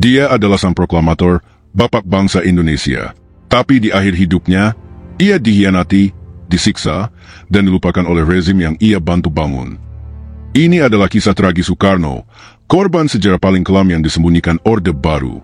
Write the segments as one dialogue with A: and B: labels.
A: Dia adalah sang proklamator, Bapak Bangsa Indonesia. Tapi di akhir hidupnya, ia dihianati, disiksa, dan dilupakan oleh rezim yang ia bantu bangun. Ini adalah kisah tragis Soekarno, korban sejarah paling kelam yang disembunyikan Orde Baru.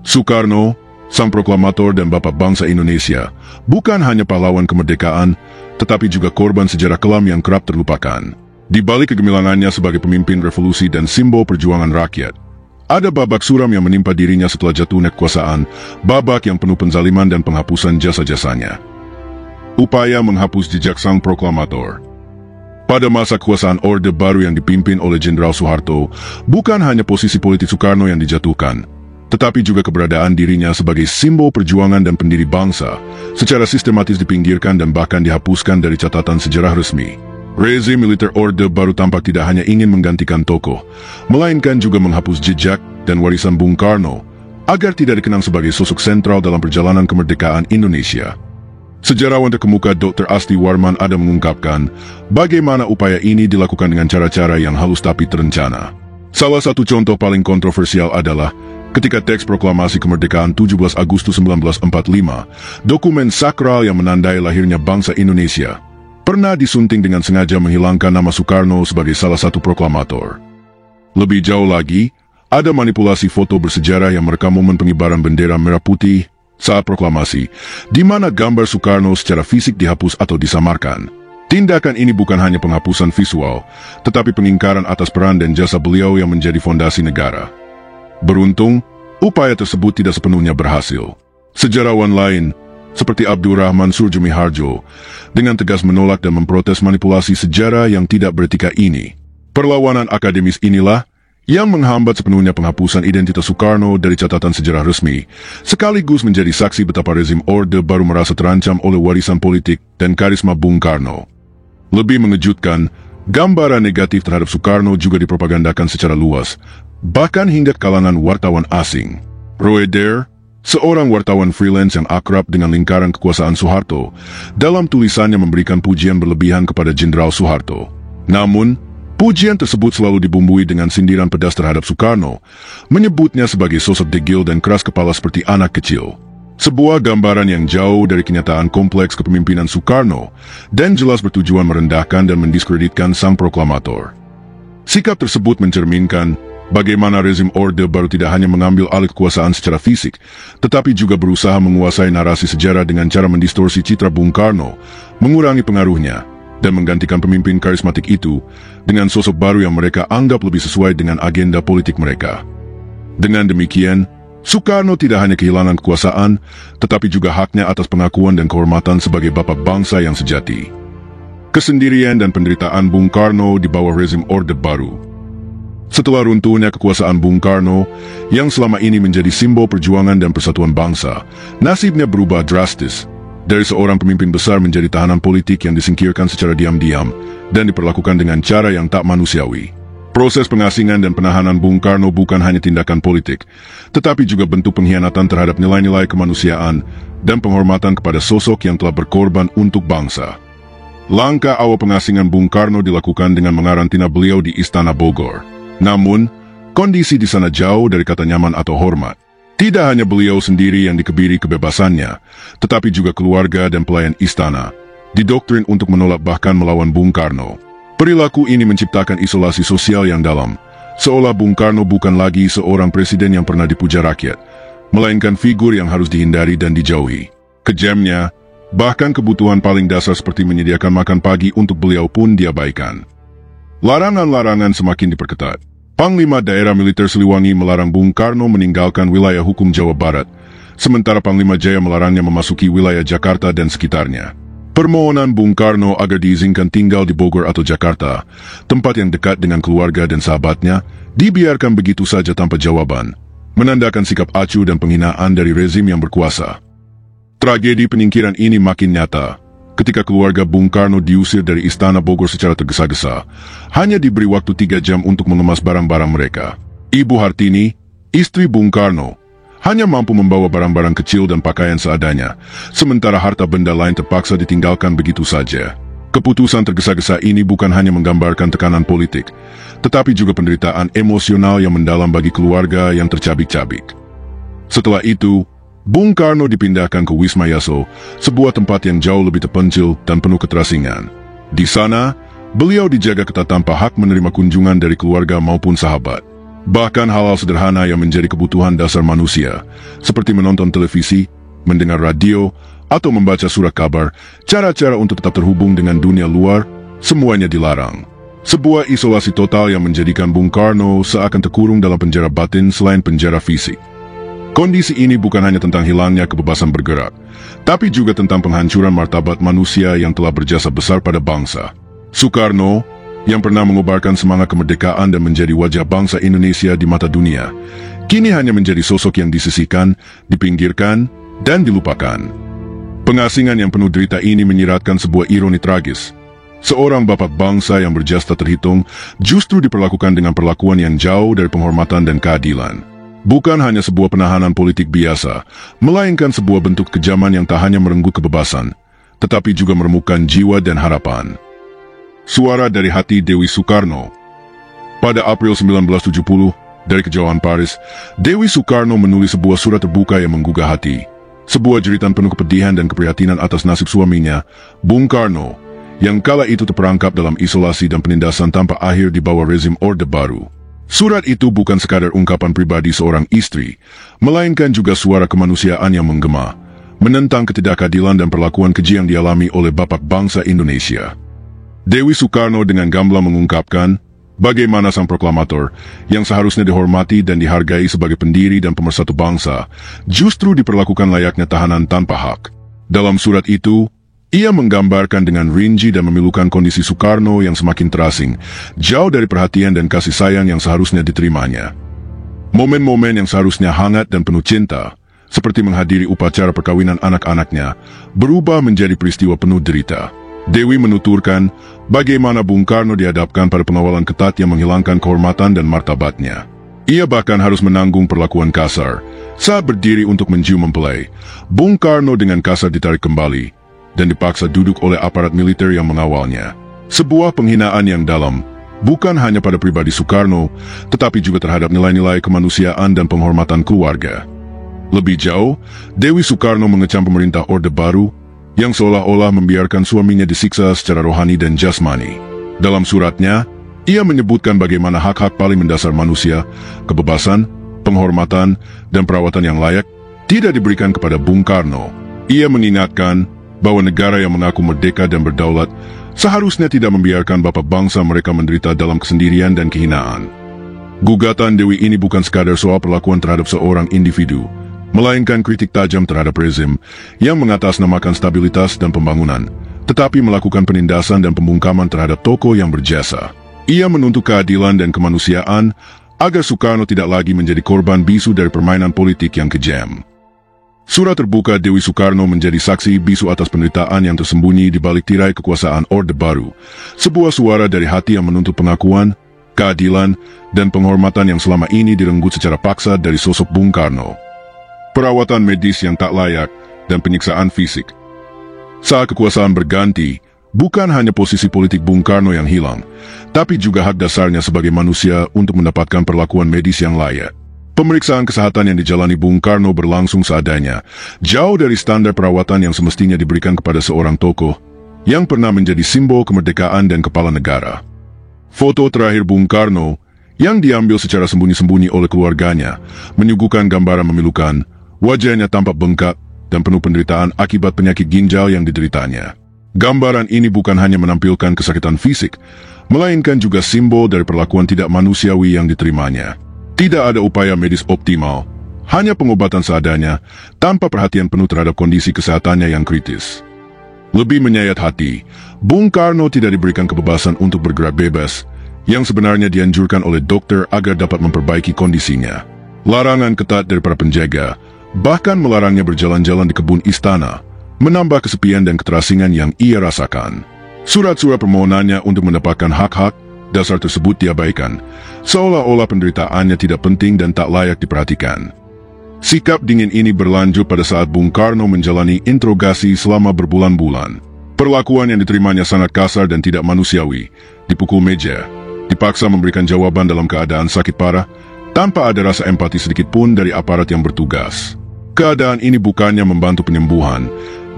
A: Soekarno, sang proklamator dan Bapak Bangsa Indonesia, bukan hanya pahlawan kemerdekaan, tetapi juga korban sejarah kelam yang kerap terlupakan. Di balik kegemilangannya sebagai pemimpin revolusi dan simbol perjuangan rakyat, ada babak suram yang menimpa dirinya setelah jatuhnya kekuasaan, babak yang penuh penzaliman dan penghapusan jasa-jasanya. Upaya menghapus jejak sang proklamator. Pada masa kekuasaan Orde Baru yang dipimpin oleh Jenderal Soeharto, bukan hanya posisi politik Soekarno yang dijatuhkan, tetapi juga keberadaan dirinya sebagai simbol perjuangan dan pendiri bangsa secara sistematis dipinggirkan dan bahkan dihapuskan dari catatan sejarah resmi. Rezim militer Orde Baru tampak tidak hanya ingin menggantikan tokoh, melainkan juga menghapus jejak dan warisan Bung Karno agar tidak dikenang sebagai sosok sentral dalam perjalanan kemerdekaan Indonesia. Sejarawan terkemuka Dr. Asti Warman ada mengungkapkan bagaimana upaya ini dilakukan dengan cara-cara yang halus tapi terencana. Salah satu contoh paling kontroversial adalah ketika teks proklamasi kemerdekaan 17 Agustus 1945, dokumen sakral yang menandai lahirnya bangsa Indonesia, pernah disunting dengan sengaja menghilangkan nama Soekarno sebagai salah satu proklamator. Lebih jauh lagi, ada manipulasi foto bersejarah yang merekam momen pengibaran bendera merah putih saat proklamasi, di mana gambar Soekarno secara fisik dihapus atau disamarkan. Tindakan ini bukan hanya penghapusan visual, tetapi pengingkaran atas peran dan jasa beliau yang menjadi fondasi negara. Beruntung, upaya tersebut tidak sepenuhnya berhasil. Sejarawan lain, seperti Abdurrahman Surjumi Harjo, dengan tegas menolak dan memprotes manipulasi sejarah yang tidak beretika ini. Perlawanan akademis inilah yang menghambat sepenuhnya penghapusan identitas Soekarno dari catatan sejarah resmi, sekaligus menjadi saksi betapa rezim Orde Baru merasa terancam oleh warisan politik dan karisma Bung Karno. Lebih mengejutkan, gambaran negatif terhadap Soekarno juga dipropagandakan secara luas, bahkan hingga kalangan wartawan asing. Roy Dare, seorang wartawan freelance yang akrab dengan lingkaran kekuasaan Soeharto, dalam tulisannya memberikan pujian berlebihan kepada Jenderal Soeharto. Namun, pujian tersebut selalu dibumbui dengan sindiran pedas terhadap Soekarno, menyebutnya sebagai sosok degil dan keras kepala seperti anak kecil. Sebuah gambaran yang jauh dari kenyataan kompleks kepemimpinan Soekarno dan jelas bertujuan merendahkan dan mendiskreditkan sang proklamator. Sikap tersebut mencerminkan bagaimana rezim Orde Baru tidak hanya mengambil alih kekuasaan secara fisik, tetapi juga berusaha menguasai narasi sejarah dengan cara mendistorsi citra Bung Karno, mengurangi pengaruhnya, dan menggantikan pemimpin karismatik itu dengan sosok baru yang mereka anggap lebih sesuai dengan agenda politik mereka. Dengan demikian, Soekarno tidak hanya kehilangan kekuasaan, tetapi juga haknya atas pengakuan dan kehormatan sebagai bapak bangsa yang sejati. Kesendirian dan penderitaan Bung Karno di bawah rezim Orde Baru. Setelah runtuhnya kekuasaan Bung Karno, yang selama ini menjadi simbol perjuangan dan persatuan bangsa, nasibnya berubah drastis. Dari seorang pemimpin besar menjadi tahanan politik yang disingkirkan secara diam-diam dan diperlakukan dengan cara yang tak manusiawi. Proses pengasingan dan penahanan Bung Karno bukan hanya tindakan politik, tetapi juga bentuk pengkhianatan terhadap nilai-nilai kemanusiaan dan penghormatan kepada sosok yang telah berkorban untuk bangsa. Langkah awal pengasingan Bung Karno dilakukan dengan mengarantina beliau di Istana Bogor. Namun, kondisi di sana jauh dari kata nyaman atau hormat. Tidak hanya beliau sendiri yang dikebiri kebebasannya, tetapi juga keluarga dan pelayan istana, didoktrin untuk menolak bahkan melawan Bung Karno. Perilaku ini menciptakan isolasi sosial yang dalam, seolah Bung Karno bukan lagi seorang presiden yang pernah dipuja rakyat, melainkan figur yang harus dihindari dan dijauhi. Kejamnya, bahkan kebutuhan paling dasar seperti menyediakan makan pagi untuk beliau pun diabaikan. Larangan-larangan semakin diperketat. Panglima Daerah Militer Siliwangi melarang Bung Karno meninggalkan wilayah hukum Jawa Barat, sementara Panglima Jaya melarangnya memasuki wilayah Jakarta dan sekitarnya. Permohonan Bung Karno agar diizinkan tinggal di Bogor atau Jakarta, tempat yang dekat dengan keluarga dan sahabatnya, dibiarkan begitu saja tanpa jawaban, menandakan sikap acuh dan penghinaan dari rezim yang berkuasa. Tragedi penyingkiran ini makin nyata ketika keluarga Bung Karno diusir dari Istana Bogor secara tergesa-gesa, hanya diberi waktu 3 jam untuk mengemas barang-barang mereka. Ibu Hartini, istri Bung Karno, hanya mampu membawa barang-barang kecil dan pakaian seadanya, sementara harta benda lain terpaksa ditinggalkan begitu saja. Keputusan tergesa-gesa ini bukan hanya menggambarkan tekanan politik, tetapi juga penderitaan emosional yang mendalam bagi keluarga yang tercabik-cabik. Setelah itu, Bung Karno dipindahkan ke Wisma Yaso, sebuah tempat yang jauh lebih terpencil dan penuh keterasingan. Di sana, beliau dijaga ketat tanpa hak menerima kunjungan dari keluarga maupun sahabat. Bahkan hal-hal sederhana yang menjadi kebutuhan dasar manusia, seperti menonton televisi, mendengar radio, atau membaca surat kabar, cara-cara untuk tetap terhubung dengan dunia luar, semuanya dilarang. Sebuah isolasi total yang menjadikan Bung Karno seakan terkurung dalam penjara batin selain penjara fisik. Kondisi ini bukan hanya tentang hilangnya kebebasan bergerak, tapi juga tentang penghancuran martabat manusia yang telah berjasa besar pada bangsa. Soekarno, yang pernah mengobarkan semangat kemerdekaan dan menjadi wajah bangsa Indonesia di mata dunia, kini hanya menjadi sosok yang disisihkan, dipinggirkan, dan dilupakan. Pengasingan yang penuh derita ini menyiratkan sebuah ironi tragis. Seorang bapak bangsa yang berjasa terhitung justru diperlakukan dengan perlakuan yang jauh dari penghormatan dan keadilan. Bukan hanya sebuah penahanan politik biasa, melainkan sebuah bentuk kejaman yang tak hanya merenggut kebebasan, tetapi juga meremukkan jiwa dan harapan. Suara dari hati Dewi Soekarno. Pada April 1970, dari kejauhan Paris, Dewi Soekarno menulis sebuah surat terbuka yang menggugah hati. Sebuah jeritan penuh kepedihan dan keprihatinan atas nasib suaminya, Bung Karno, yang kala itu terperangkap dalam isolasi dan penindasan tanpa akhir di bawah rezim Orde Baru. Surat itu bukan sekadar ungkapan pribadi seorang istri, melainkan juga suara kemanusiaan yang menggema, menentang ketidakadilan dan perlakuan keji yang dialami oleh bapak bangsa Indonesia. Dewi Soekarno dengan gamblang mengungkapkan bagaimana sang proklamator yang seharusnya dihormati dan dihargai sebagai pendiri dan pemersatu bangsa justru diperlakukan layaknya tahanan tanpa hak. Dalam surat itu, ia menggambarkan dengan rinci dan memilukan kondisi Soekarno yang semakin terasing, jauh dari perhatian dan kasih sayang yang seharusnya diterimanya. Momen-momen yang seharusnya hangat dan penuh cinta, seperti menghadiri upacara perkawinan anak-anaknya, berubah menjadi peristiwa penuh derita. Dewi menuturkan bagaimana Bung Karno dihadapkan pada pengawalan ketat yang menghilangkan kehormatan dan martabatnya. Ia bahkan harus menanggung perlakuan kasar. Saat berdiri untuk mencium mempelai, Bung Karno dengan kasar ditarik kembali dan dipaksa duduk oleh aparat militer yang mengawalnya. Sebuah penghinaan yang dalam, bukan hanya pada pribadi Soekarno, tetapi juga terhadap nilai-nilai kemanusiaan dan penghormatan keluarga. Lebih jauh, Dewi Soekarno mengecam pemerintah Orde Baru yang seolah-olah membiarkan suaminya disiksa secara rohani dan jasmani. Dalam suratnya, ia menyebutkan bagaimana hak-hak paling mendasar manusia, kebebasan, penghormatan, dan perawatan yang layak tidak diberikan kepada Bung Karno. Ia mengingatkan bahwa negara yang mengaku merdeka dan berdaulat seharusnya tidak membiarkan bapak bangsa mereka menderita dalam kesendirian dan kehinaan. Gugatan Dewi ini bukan sekadar soal perlakuan terhadap seorang individu, melainkan kritik tajam terhadap rezim yang mengatasnamakan stabilitas dan pembangunan, tetapi melakukan penindasan dan pembungkaman terhadap tokoh yang berjasa. Ia menuntut keadilan dan kemanusiaan agar Soekarno tidak lagi menjadi korban bisu dari permainan politik yang kejam. Surat terbuka Dewi Soekarno menjadi saksi bisu atas penderitaan yang tersembunyi di balik tirai kekuasaan Orde Baru, sebuah suara dari hati yang menuntut pengakuan, keadilan, dan penghormatan yang selama ini direnggut secara paksa dari sosok Bung Karno. Perawatan medis yang tak layak, dan penyiksaan fisik. Saat kekuasaan berganti, bukan hanya posisi politik Bung Karno yang hilang, tapi juga hak dasarnya sebagai manusia untuk mendapatkan perlakuan medis yang layak. Pemeriksaan kesehatan yang dijalani Bung Karno berlangsung seadanya, jauh dari standar perawatan yang semestinya diberikan kepada seorang tokoh yang pernah menjadi simbol kemerdekaan dan kepala negara. Foto terakhir Bung Karno, yang diambil secara sembunyi-sembunyi oleh keluarganya, menyuguhkan gambaran memilukan. Wajahnya tampak bengkak dan penuh penderitaan akibat penyakit ginjal yang dideritanya. Gambaran ini bukan hanya menampilkan kesakitan fisik, melainkan juga simbol dari perlakuan tidak manusiawi yang diterimanya. Tidak ada upaya medis optimal, hanya pengobatan seadanya, tanpa perhatian penuh terhadap kondisi kesehatannya yang kritis. Lebih menyayat hati, Bung Karno tidak diberikan kebebasan untuk bergerak bebas, yang sebenarnya dianjurkan oleh dokter agar dapat memperbaiki kondisinya. Larangan ketat dari para penjaga, bahkan melarangnya berjalan-jalan di kebun istana, menambah kesepian dan keterasingan yang ia rasakan. Surat-surat permohonannya untuk mendapatkan hak-hak dasar tersebut diabaikan, seolah-olah penderitaannya tidak penting dan tak layak diperhatikan. Sikap dingin ini berlanjut pada saat Bung Karno menjalani interogasi selama berbulan-bulan. Perlakuan yang diterimanya sangat kasar dan tidak manusiawi. Dipukul meja, dipaksa memberikan jawaban dalam keadaan sakit parah, tanpa ada rasa empati sedikit pun dari aparat yang bertugas. Keadaan ini bukannya membantu penyembuhan,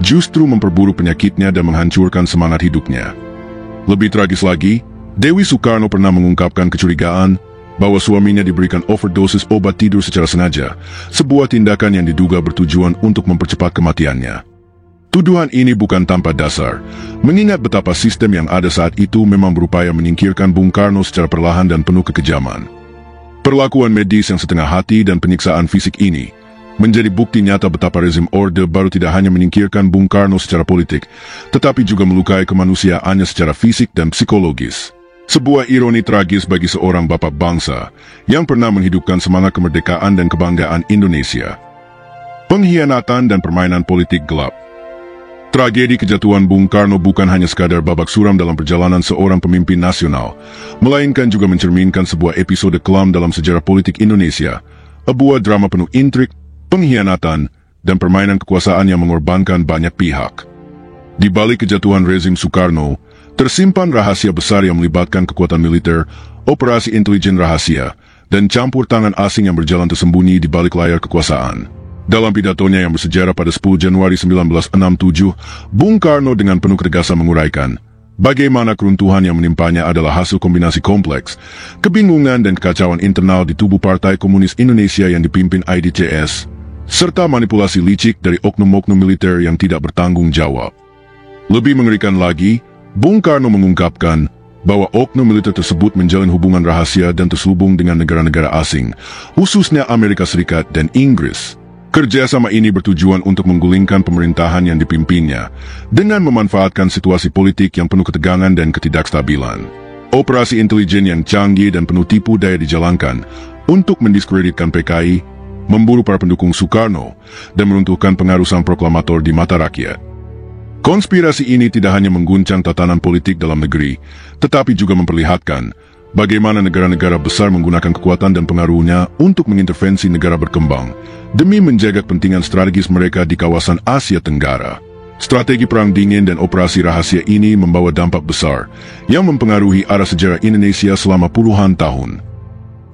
A: justru memperburuk penyakitnya dan menghancurkan semangat hidupnya. Lebih tragis lagi, Dewi Sukarno pernah mengungkapkan kecurigaan bahwa suaminya diberikan overdosis obat tidur secara sengaja, sebuah tindakan yang diduga bertujuan untuk mempercepat kematiannya. Tuduhan ini bukan tanpa dasar, mengingat betapa sistem yang ada saat itu memang berupaya menyingkirkan Bung Karno secara perlahan dan penuh kekejaman. Perlakuan medis yang setengah hati dan penyiksaan fisik ini menjadi bukti nyata betapa rezim Orde Baru tidak hanya menyingkirkan Bung Karno secara politik, tetapi juga melukai kemanusiaannya secara fisik dan psikologis. Sebuah ironi tragis bagi seorang bapak bangsa yang pernah menghidupkan semangat kemerdekaan dan kebanggaan Indonesia. Pengkhianatan dan permainan politik gelap. Tragedi kejatuhan Bung Karno bukan hanya sekadar babak suram dalam perjalanan seorang pemimpin nasional, melainkan juga mencerminkan sebuah episode kelam dalam sejarah politik Indonesia, sebuah drama penuh intrik, pengkhianatan, dan permainan kekuasaan yang mengorbankan banyak pihak. Di balik kejatuhan rezim Soekarno, tersimpan rahasia besar yang melibatkan kekuatan militer, operasi intelijen rahasia, dan campur tangan asing yang berjalan tersembunyi di balik layar kekuasaan. Dalam pidatonya yang bersejarah pada 10 Januari 1967, Bung Karno dengan penuh ketegasan menguraikan bagaimana keruntuhan yang menimpanya adalah hasil kombinasi kompleks, kebingungan dan kekacauan internal di tubuh Partai Komunis Indonesia yang dipimpin IDCS, serta manipulasi licik dari oknum-oknum militer yang tidak bertanggung jawab. Lebih mengerikan lagi, Bung Karno mengungkapkan bahwa oknum militer tersebut menjalin hubungan rahasia dan terselubung dengan negara-negara asing, khususnya Amerika Serikat dan Inggris. Kerjasama ini bertujuan untuk menggulingkan pemerintahan yang dipimpinnya dengan memanfaatkan situasi politik yang penuh ketegangan dan ketidakstabilan. Operasi intelijen yang canggih dan penuh tipu daya dijalankan untuk mendiskreditkan PKI, memburu para pendukung Soekarno, dan meruntuhkan pengaruh sang proklamator di mata rakyat. Konspirasi ini tidak hanya mengguncang tatanan politik dalam negeri, tetapi juga memperlihatkan bagaimana negara-negara besar menggunakan kekuatan dan pengaruhnya untuk mengintervensi negara berkembang demi menjaga kepentingan strategis mereka di kawasan Asia Tenggara. Strategi perang dingin dan operasi rahasia ini membawa dampak besar yang mempengaruhi arah sejarah Indonesia selama puluhan tahun.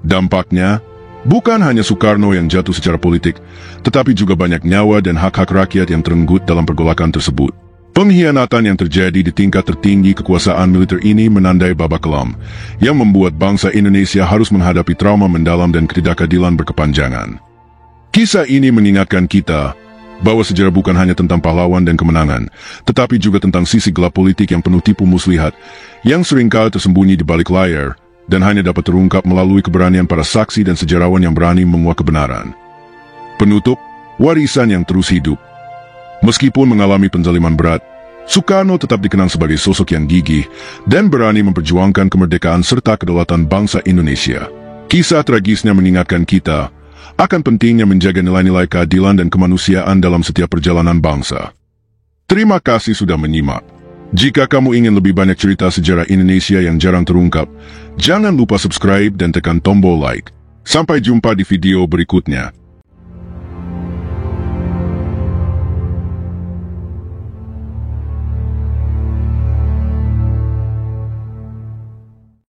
A: Dampaknya, bukan hanya Soekarno yang jatuh secara politik, tetapi juga banyak nyawa dan hak-hak rakyat yang terenggut dalam pergolakan tersebut. Pengkhianatan yang terjadi di tingkat tertinggi kekuasaan militer ini menandai babak kelam, yang membuat bangsa Indonesia harus menghadapi trauma mendalam dan ketidakadilan berkepanjangan. Kisah ini mengingatkan kita bahwa sejarah bukan hanya tentang pahlawan dan kemenangan, tetapi juga tentang sisi gelap politik yang penuh tipu muslihat, yang seringkali tersembunyi di balik layar, dan hanya dapat terungkap melalui keberanian para saksi dan sejarawan yang berani menguak kebenaran. Penutup, warisan yang terus hidup. Meskipun mengalami penzaliman berat, Soekarno tetap dikenang sebagai sosok yang gigih dan berani memperjuangkan kemerdekaan serta kedaulatan bangsa Indonesia. Kisah tragisnya mengingatkan kita akan pentingnya menjaga nilai-nilai keadilan dan kemanusiaan dalam setiap perjalanan bangsa. Terima kasih sudah menyimak. Jika kamu ingin lebih banyak cerita sejarah Indonesia yang jarang terungkap, jangan lupa subscribe dan tekan tombol like. Sampai jumpa di video berikutnya.